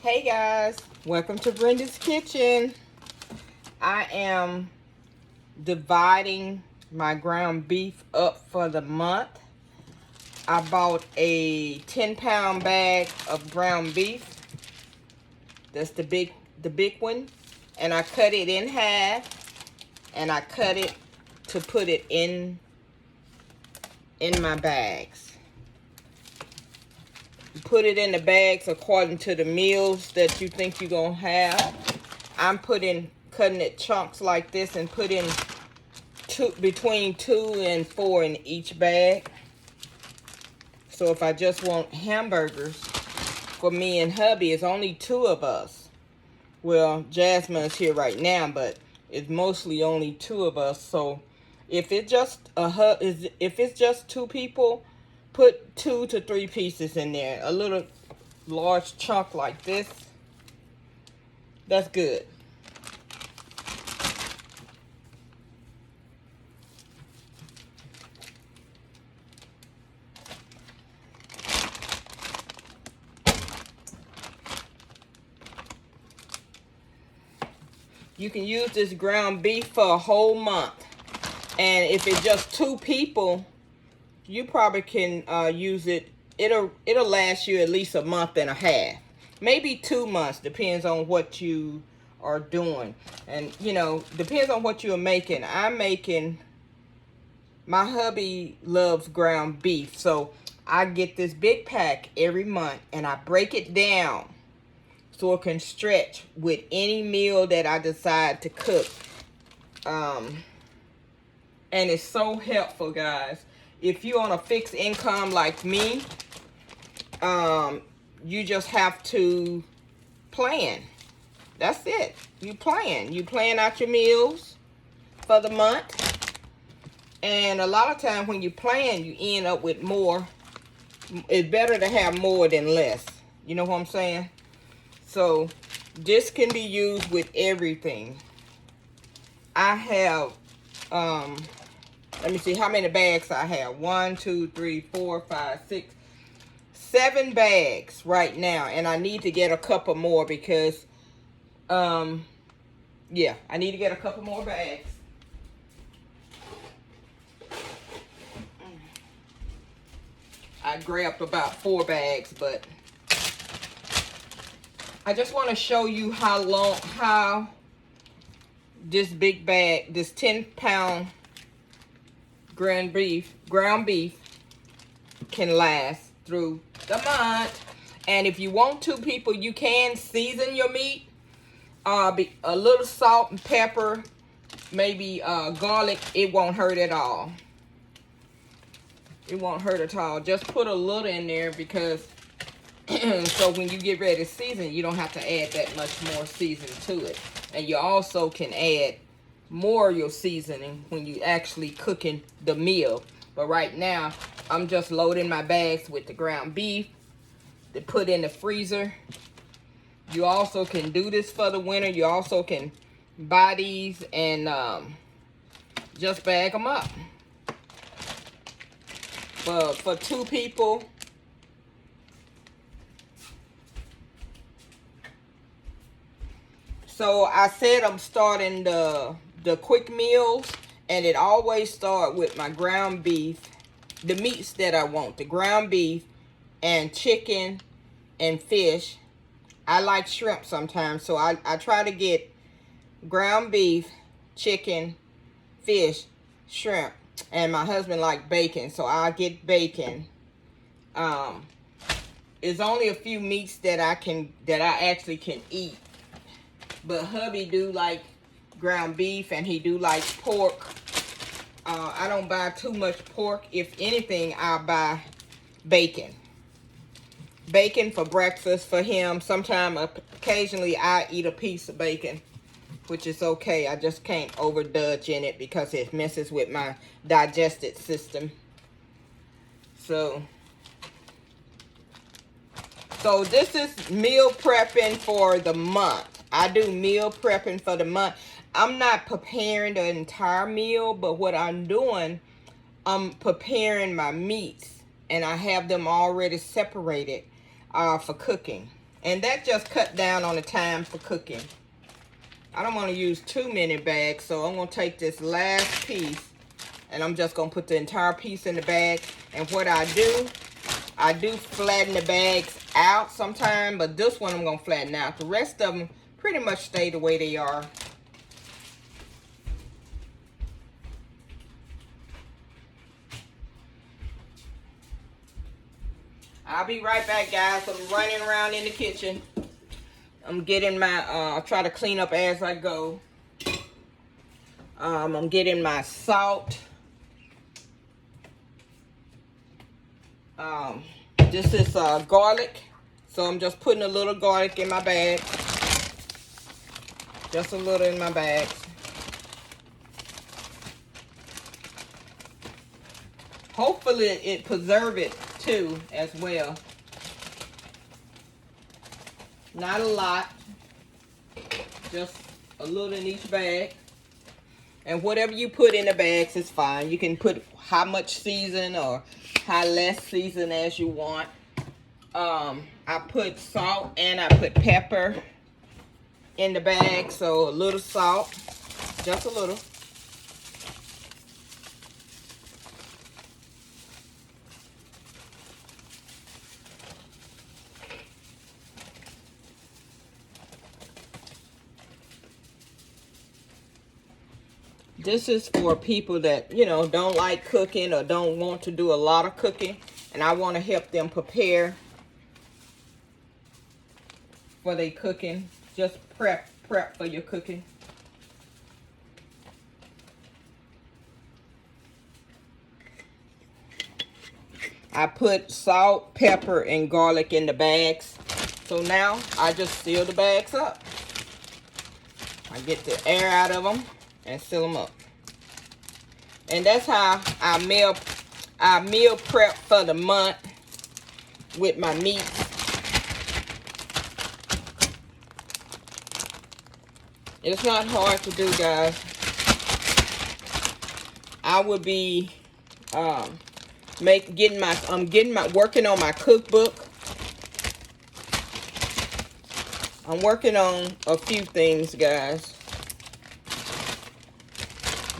Hey guys, welcome to Brenda's Kitchen. I am dividing my ground beef up for the month. I bought a 10-pound bag of ground beef. That's the big one. And I cut it in half and I cut it to put it in my bags. Put it in the bags according to the meals that you think you're gonna have. I'm cutting it chunks like this and putting between 2 and 4 in each bag. So if I just want hamburgers for me and hubby, it's only 2 of us. Well, Jasmine is here right now, but it's mostly only 2 of us. So if it's just if it's just 2 people, put 2 to 3 pieces in there. A little large chunk like this. That's good. You can use this ground beef for a whole month. And if it's just 2 people, you probably can use it. It'll last you at least a month and a half. Maybe 2 months, depends on what you are doing. And, you know, depends on what you're making. My hubby loves ground beef. So I get this big pack every month and I break it down so it can stretch with any meal that I decide to cook. And it's so helpful, guys. If you're on a fixed income like me, you just have to plan. That's it. You plan. You plan out your meals for the month. And a lot of times when you plan, you end up with more. It's better to have more than less. You know what I'm saying? So this can be used with everything. I have, let me see how many bags I have. 1, 2, 3, 4, 5, 6, 7 bags right now. And I need to get a couple more because, yeah, I need to get a couple more bags. I grabbed about 4 bags, but I just want to show you how this big bag, this 10-pound ground beef can last through the month. And if you want 2 people, you can season your meat. A little salt and pepper, maybe garlic. It won't hurt at all. It won't hurt at all. Just put a little in there because so when you get ready to season, you don't have to add that much more seasoning to it. And you also can add more of your seasoning when you actually cooking the meal. But right now, I'm just loading my bags with the ground beef to put in the freezer. You also can do this for the winter. You also can buy these and just bag them up. For 2 people. So I said I'm starting the quick meals, and it always start with my ground beef, the meats that I want, the ground beef and chicken and fish. I like shrimp sometimes, so I try to get ground beef, chicken, fish, shrimp, and my husband like bacon, so I get bacon. There's only a few meats that I actually can eat. But hubby do like ground beef and he do like pork. I don't buy too much pork. If anything, I'll buy bacon. Bacon for breakfast for him. Occasionally, I eat a piece of bacon, which is okay. I just can't overdulge in it because it messes with my digestive system. So this is meal prepping for the month. I do meal prepping for the month. I'm not preparing the entire meal, but what I'm doing, I'm preparing my meats. And I have them already separated for cooking. And that just cut down on the time for cooking. I don't want to use too many bags, so I'm going to take this last piece and I'm just going to put the entire piece in the bag. And what I do flatten the bags out sometime, but this one I'm going to flatten out. The rest of them pretty much stay the way they are. I'll be right back, guys. I'm running around in the kitchen. I'm getting my, I'll try to clean up as I go. I'm getting my salt. This is garlic. So I'm just putting a little garlic in my bag. Just a little in my bag. Hopefully it preserve it too as well. Not a lot. Just a little in each bag. And whatever you put in the bags is fine. You can put how much season or how less season as you want. I put salt and I put pepper in the bag. So a little salt. Just a little. This is for people that, you know, don't like cooking or don't want to do a lot of cooking. And I want to help them prepare for their cooking. Just prep for your cooking. I put salt, pepper, and garlic in the bags. So now I just seal the bags up. I get the air out of them and seal them up. And that's how I meal prep for the month with my meat. It's not hard to do, guys. I would be working on my cookbook. I'm working on a few things, guys.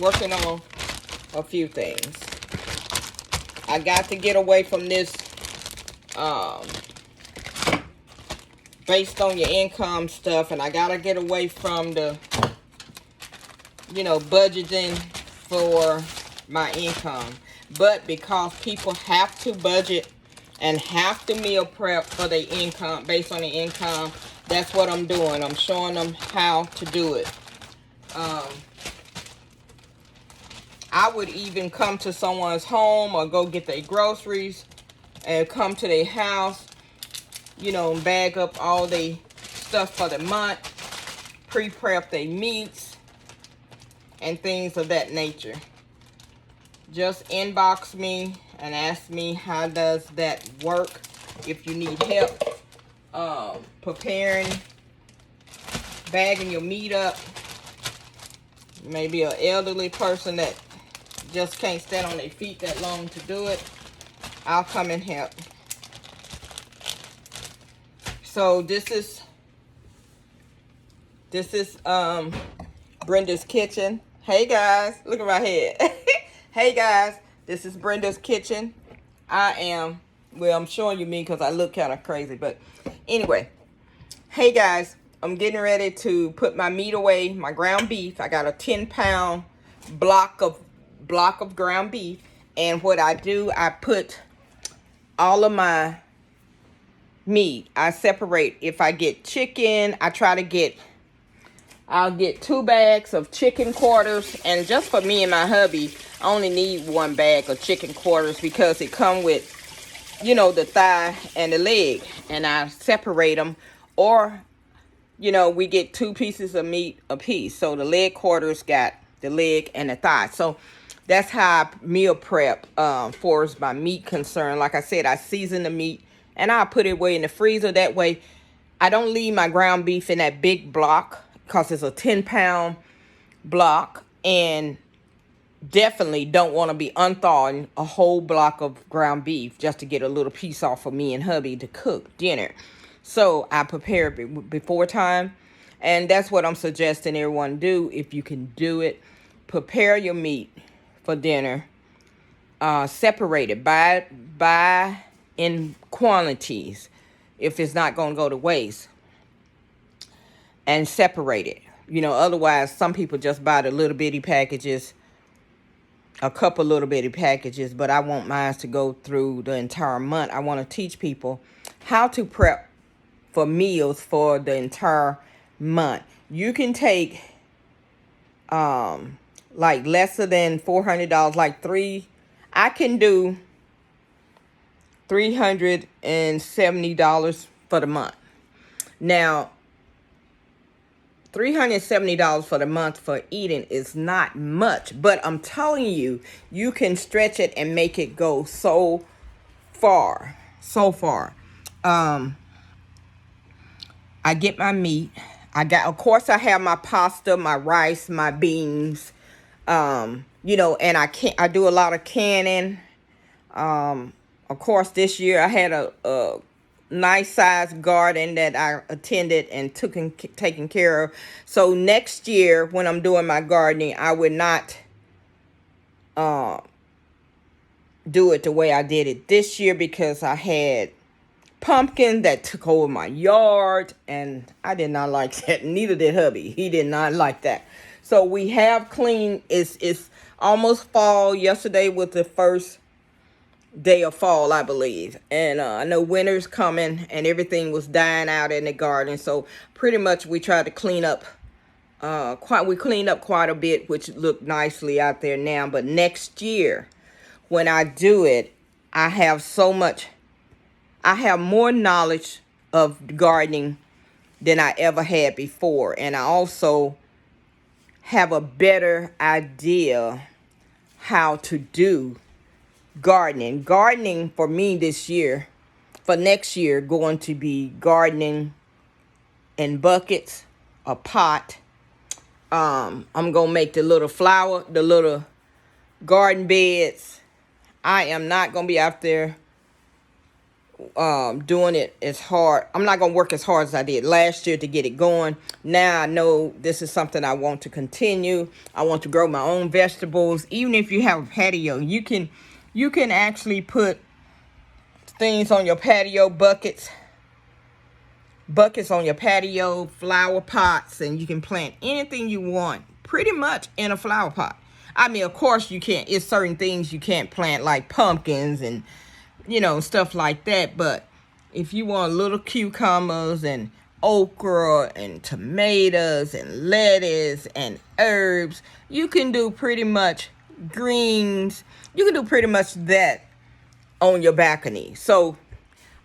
Working on a few things. I got to get away from this based on your income stuff, and I got to get away from the, you know, budgeting for my income. But because people have to budget and have to meal prep for their income, based on the income, that's what I'm doing. I'm showing them how to do it. I would even come to someone's home or go get their groceries and come to their house, you know, and bag up all their stuff for the month, pre-prep their meats, and things of that nature. Just inbox me and ask me how does that work. If you need help preparing, bagging your meat up, maybe an elderly person that just can't stand on their feet that long to do it, I'll come and help. So this is Brenda's kitchen. Hey guys, look at my head. Hey guys, this is Brenda's kitchen. I'm showing you me because I look kind of crazy, but anyway. Hey guys, I'm getting ready to put my meat away, my ground beef. I got a 10-pound block of ground beef, and what I do, I put all of my meat. I separate. If I get chicken, I'll get 2 bags of chicken quarters, and just for me and my hubby, I only need 1 bag of chicken quarters because it come with, you know, the thigh and the leg, and I separate them. Or, you know, we get 2 pieces of meat a piece. So the leg quarters got the leg and the thigh. So that's how I meal prep for as my meat concern. Like I said, I season the meat and I put it away in the freezer. That way I don't leave my ground beef in that big block because it's a 10-pound block, and definitely don't want to be unthawing a whole block of ground beef just to get a little piece off for me and hubby to cook dinner. So I prepare before time. And that's what I'm suggesting everyone do. If you can do it, prepare your meat for dinner. Separate it. Buy in quantities if it's not going to go to waste. And separate it. Otherwise, some people just buy the little bitty packages, a couple little bitty packages, but I want mine to go through the entire month. I want to teach people how to prep for meals for the entire month. You can take like lesser than $400, like I can do $370 for the month. Now, $370 for the month for eating is not much, but I'm telling you, you can stretch it and make it go so far. I get my meat. Of course, I have my pasta, my rice, my beans, and I do a lot of canning. Of course, this year I had a nice sized garden that I attended and taken care of. So next year when I'm doing my gardening, I would not do it the way I did it this year, because I had pumpkin that took over my yard and I did not like that. Neither did hubby. He did not like that. So we have cleaned. It's almost fall. Yesterday was the first day of fall, I believe, and I know winter's coming and everything was dying out in the garden. So pretty much we tried to clean up we cleaned up quite a bit, which looked nicely out there now. But next year when I do it, I have more knowledge of gardening than I ever had before, and I also have a better idea how to do gardening. Gardening for me this year, for next year, going to be gardening in buckets, a pot. I'm gonna make the little garden beds. I am not gonna be out there doing it as hard. I'm not gonna work as hard as I did last year to get it going. Now I know this is something I want to continue. I want to grow my own vegetables. Even if you have a patio, you can actually put things on your patio, buckets on your patio, flower pots, and you can plant anything you want pretty much in a flower pot. I mean, of course you can't. It's certain things you can't plant, like pumpkins and stuff like that. But if you want little cucumbers and okra and tomatoes and lettuce and herbs, you can do pretty much greens. You can do pretty much that on your balcony. So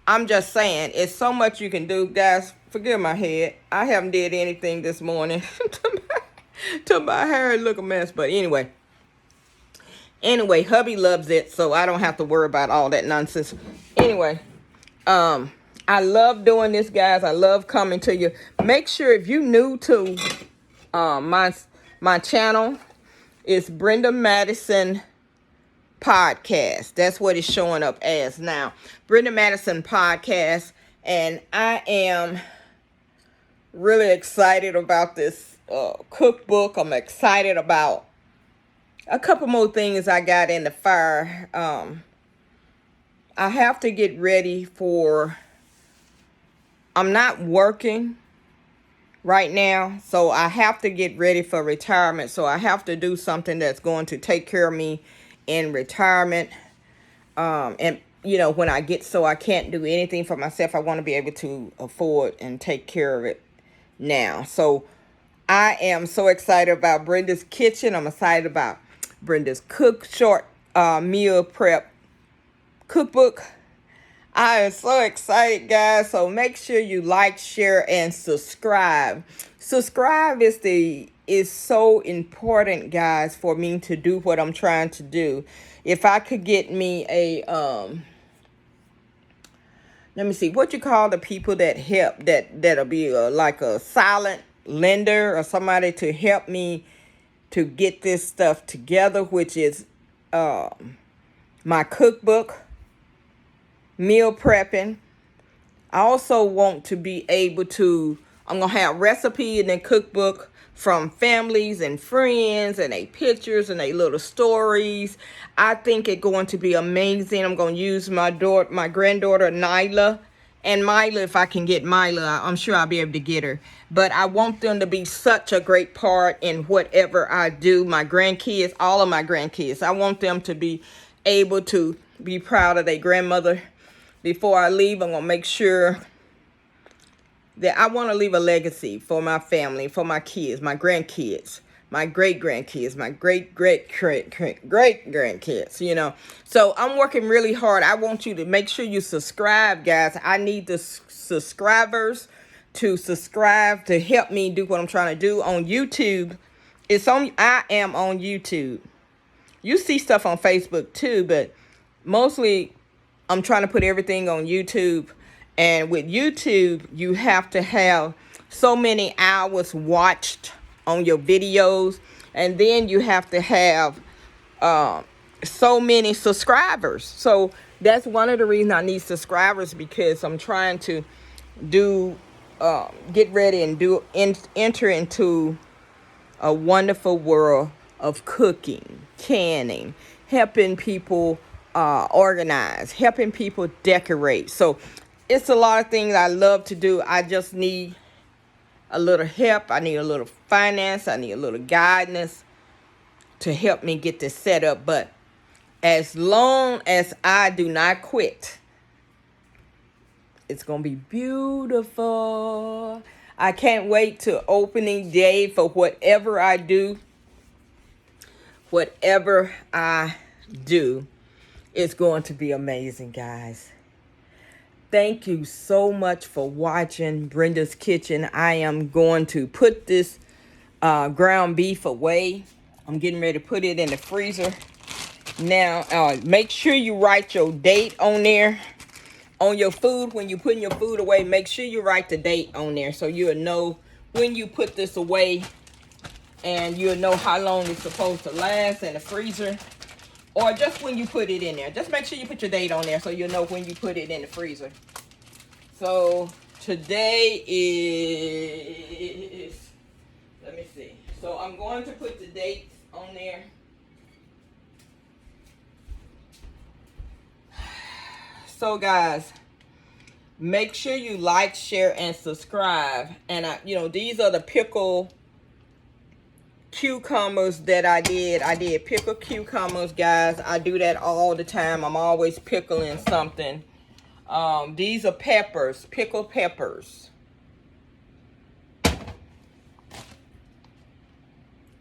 I'm just saying, it's so much you can do. Guys, forgive my head. I haven't did anything this morning to my hair. Look a mess. But anyway, hubby loves it, so I don't have to worry about all that nonsense. Anyway, I love doing this, guys. I love coming to you. Make sure, if you're new to my channel, it's Brenda Madison Podcast. That's what it's showing up as now. Brenda Madison Podcast. And I am really excited about this cookbook. I'm excited about a couple more things I got in the fire. I have to get ready for... I'm not working right now, so I have to get ready for retirement. So I have to do something that's going to take care of me in retirement. And when I get so I can't do anything for myself, I want to be able to afford and take care of it now. So I am so excited about Brenda's Kitchen. I'm excited about Brenda's short meal prep cookbook. I am so excited, guys. So make sure you like, share, and subscribe. Subscribe is so important, guys, for me to do what I'm trying to do. If I could get me a let me see, what you call the people that help, that'll be like a silent lender or somebody to help me to get this stuff together, which is my cookbook, meal prepping, I also want to be able to, I'm going to have recipe and then cookbook from families and friends and they pictures and they little stories. I think it's going to be amazing. I'm going to use my granddaughter Nyla and Mila. If I can get Mila, I'm sure I'll be able to get her. But I want them to be such a great part in whatever I do. My grandkids, all of my grandkids, I want them to be able to be proud of their grandmother. Before I leave, I'm going to make sure that I want to leave a legacy for my family, for my kids, my grandkids, my great-grandkids, my great-great-great-great-grandkids, you know. So I'm working really hard. I want you to make sure you subscribe, guys. I need the subscribers to subscribe to help me do what I'm trying to do on YouTube. I am on YouTube. You see stuff on Facebook too, but mostly I'm trying to put everything on YouTube. And with YouTube, you have to have so many hours watched on your videos. And then you have to have so many subscribers. So that's one of the reasons I need subscribers, because I'm trying to get ready and enter into a wonderful world of cooking, canning, helping people organize, helping people decorate. So it's a lot of things I love to do. I just need a little help. I need a little finance. I need a little guidance to help me get this set up. But as long as I do not quit, it's going to be beautiful. I can't wait to opening day for whatever I do. Whatever I do, it's going to be amazing, guys. Thank you so much for watching Brenda's Kitchen. I am going to put this ground beef away. I'm getting ready to put it in the freezer. Now, make sure you write your date on there. On your food, when you're putting your food away, make sure you write the date on there so you'll know when you put this away, and you'll know how long it's supposed to last in the freezer, or just when you put it in there. Just make sure you put your date on there so you'll know when you put it in the freezer. So today is, let me see. So I'm going to put the dates on there. So guys, make sure you like, share, and subscribe. And these are the pickle cucumbers that I did. I did pickle cucumbers, guys. I do that all the time. I'm always pickling something. These are peppers, pickled peppers.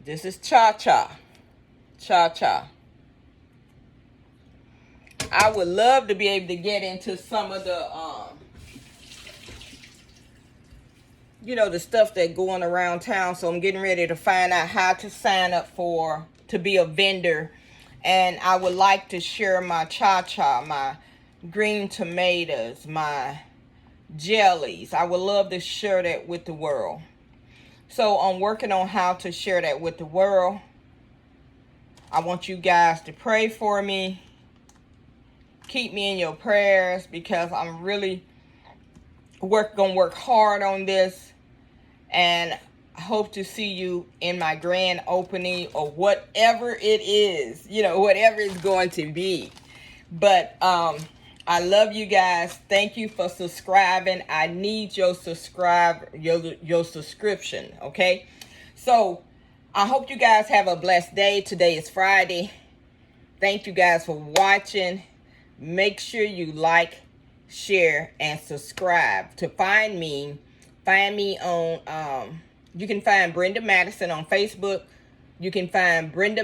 This is cha-cha. Cha-cha. I would love to be able to get into some of the, the stuff that's going around town. So I'm getting ready to find out how to sign up to be a vendor. And I would like to share my cha-cha, my green tomatoes, my jellies. I would love to share that with the world. So I'm working on how to share that with the world. I want you guys to pray for me. Keep me in your prayers, because I'm really gonna work hard on this, and I hope to see you in my grand opening, or whatever it is, whatever it's going to be. But I love you guys. Thank you for subscribing. I need your your subscription, okay? So I hope you guys have a blessed day. Today is Friday. Thank you guys for watching. Make sure you like, share, and subscribe. To find me on, you can find Brenda Madison on Facebook. You can find Brenda